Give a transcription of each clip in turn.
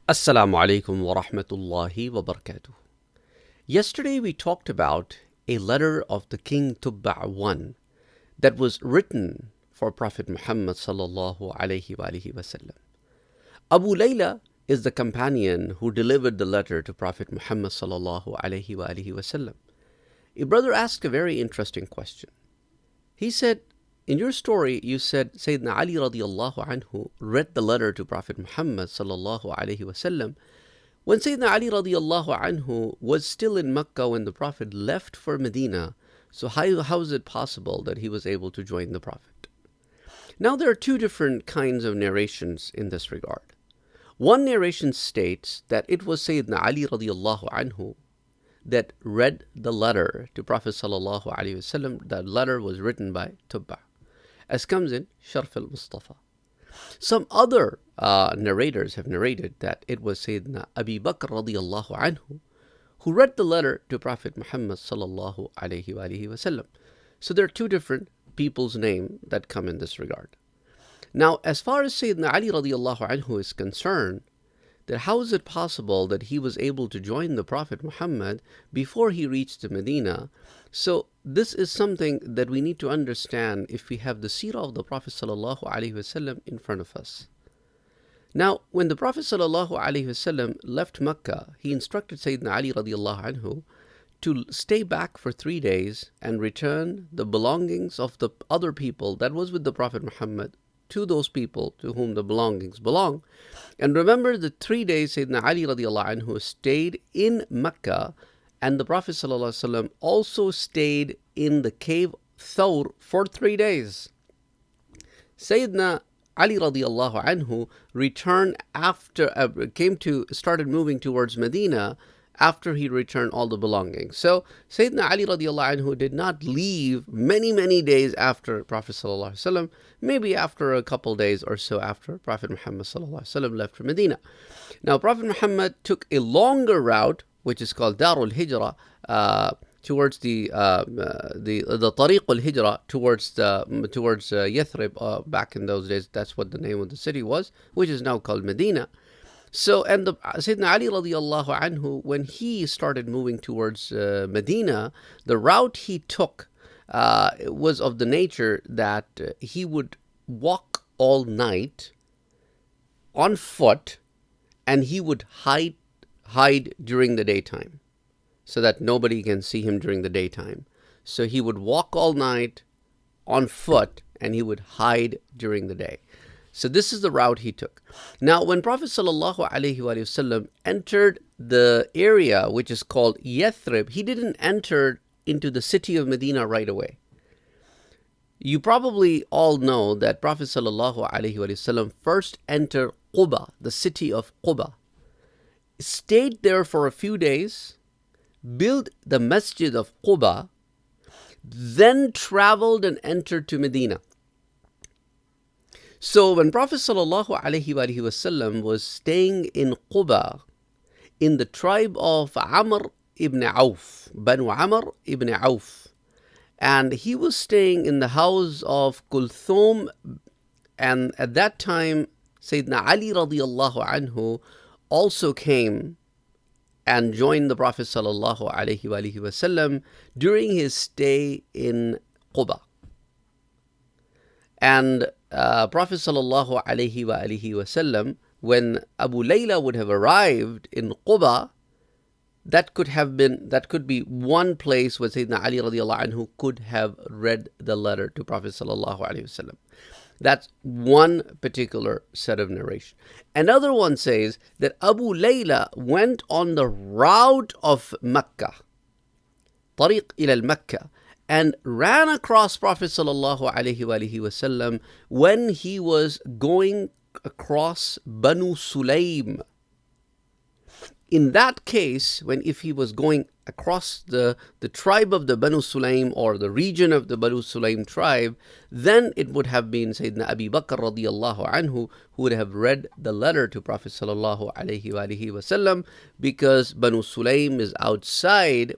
Assalamu alaikum wa rahmatullahi wa barakatuh. Yesterday we talked about a letter of the King Tubba I that was written for Prophet Muhammad sallallahu alaihi wasallam. Abu Layla is the companion who delivered the letter to Prophet Muhammad sallallahu alaihi wasallam. A brother asked a very interesting question. He said, in your story, you said Sayyidina Ali radiallahu anhu read the letter to Prophet Muhammad sallallahu alaihi wasallam when Sayyidina Ali radiallahu anhu was still in Mecca when the Prophet left for Medina. So how is it possible that he was able to join the Prophet? Now there are two different kinds of narrations in this regard. One narration states that it was Sayyidina Ali radiallahu anhu that read the letter to Prophet sallallahu alaihi wasallam. That letter was written by Tubba, as comes in Sharf al-Mustafa. Some other narrators have narrated that it was Sayyidina Abi Bakr radiallahu anhu who read the letter to Prophet Muhammad sallallahu alaihi wasallam. So there are two different people's names that come in this regard. Now, as far as Sayyidina Ali radiallahu anhu is concerned, that how is it possible that he was able to join the Prophet Muhammad before he reached Medina? So this is something that we need to understand if we have the seerah of the Prophet sallallahu alaihi wasallam in front of us. Now, when the Prophet sallallahu alaihi wasallam left Mecca, he instructed Sayyidina Ali radiallahu anhu to stay back for 3 days and return the belongings of the other people that was with the Prophet Muhammad to those people to whom the belongings belong. And remember, the 3 days Sayyidina Ali radiallahu anhu stayed in Mecca, and the Prophet sallallahu alaihi wasallam also stayed in the cave Thawr for 3 days. Sayyidina Ali radiallahu anhu returned after, started moving towards Medina after he returned all the belongings. So Sayyidina Ali radiallahu anhu did not leave many days after Prophet sallallahu alaihi wasallam, maybe after a couple days or so after Prophet Muhammad sallallahu alaihi wasallam left for Medina. Now Prophet Muhammad took a longer route, which is called Darul Hijrah, towards the Tariq al-Hijrah, towards Yathrib. Back in those days, that's what the name of the city was, which is now called Medina. So, and the Sayyidina Ali radiallahu anhu, when he started moving towards Medina, the route he took was of the nature that he would walk all night on foot, and he would hide during the daytime so that nobody can see him during the daytime. So he would walk all night on foot and he would hide during the day. So this is the route he took. Now, when Prophet sallallahu alaihi wasallam entered the area which is called Yathrib, he didn't enter into the city of Medina right away. You probably all know that Prophet sallallahu alaihi wasallam first entered Quba, the city of Quba, stayed there for a few days, built the masjid of Quba, then traveled and entered to Medina. So when Prophet sallallahu alaihi wasallam was staying in Quba, in the tribe of Amr ibn Auf, Banu Amr ibn Auf, and he was staying in the house of Kulthum, and at that time Sayyidina Ali radiallahu anhu also came and joined the Prophet sallallahu alaihi wasallam during his stay in Quba. And Prophet sallallahu alaihi wasallam, when Abu Layla would have arrived in Quba, that could be one place where Sayyidina Ali radiallahu anhu could have read the letter to Prophet sallallahu alaihi wasallam. That's one particular set of narration. Another one says that Abu Layla went on the route of Mecca, Tariq ila al-Mecca, and ran across Prophet sallallahu alaihi wasallam when he was going across Banu Sulaym. In that case, if he was going across the tribe of the Banu Sulaym or the region of the Banu Sulaym tribe, then it would have been Sayyidina Abi Bakr radiallahu anhu who would have read the letter to Prophet sallallahu alaihi wasallam, because Banu Sulaym is outside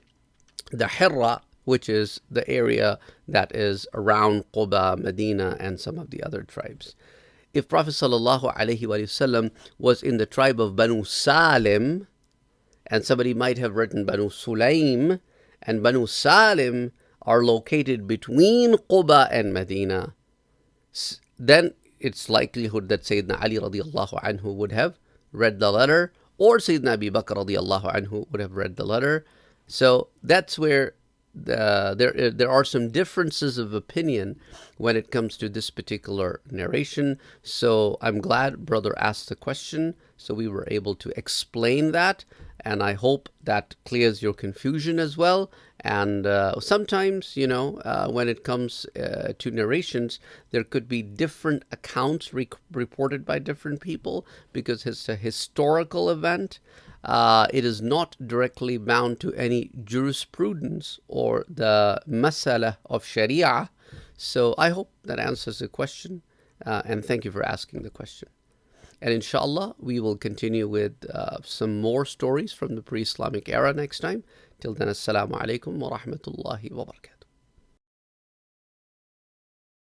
the Hijrah, which is the area that is around Quba, Medina, and some of the other tribes. if Prophet sallallahu alaihi wasallam was in the tribe of Banu Salim, and somebody might have written Banu Sulaim, and Banu Salim are located between Quba and Medina, then it's likelihood that Sayyidina Ali radiallahu anhu would have read the letter, or Sayyidina Abi Bakr radiallahu anhu would have read the letter. So that's where there are some differences of opinion when it comes to this particular narration. So I'm glad brother asked the question, so we were able to explain that, and I hope that clears your confusion as well. And sometimes, when it comes to narrations, there could be different accounts reported by different people because it's a historical event. It is not directly bound to any jurisprudence or the masala of Sharia. So I hope that answers the question, and thank you for asking the question. And inshallah, we will continue with some more stories from the pre-Islamic era next time. Till then, assalamu alaikum wa rahmatullahi wa barakatuh.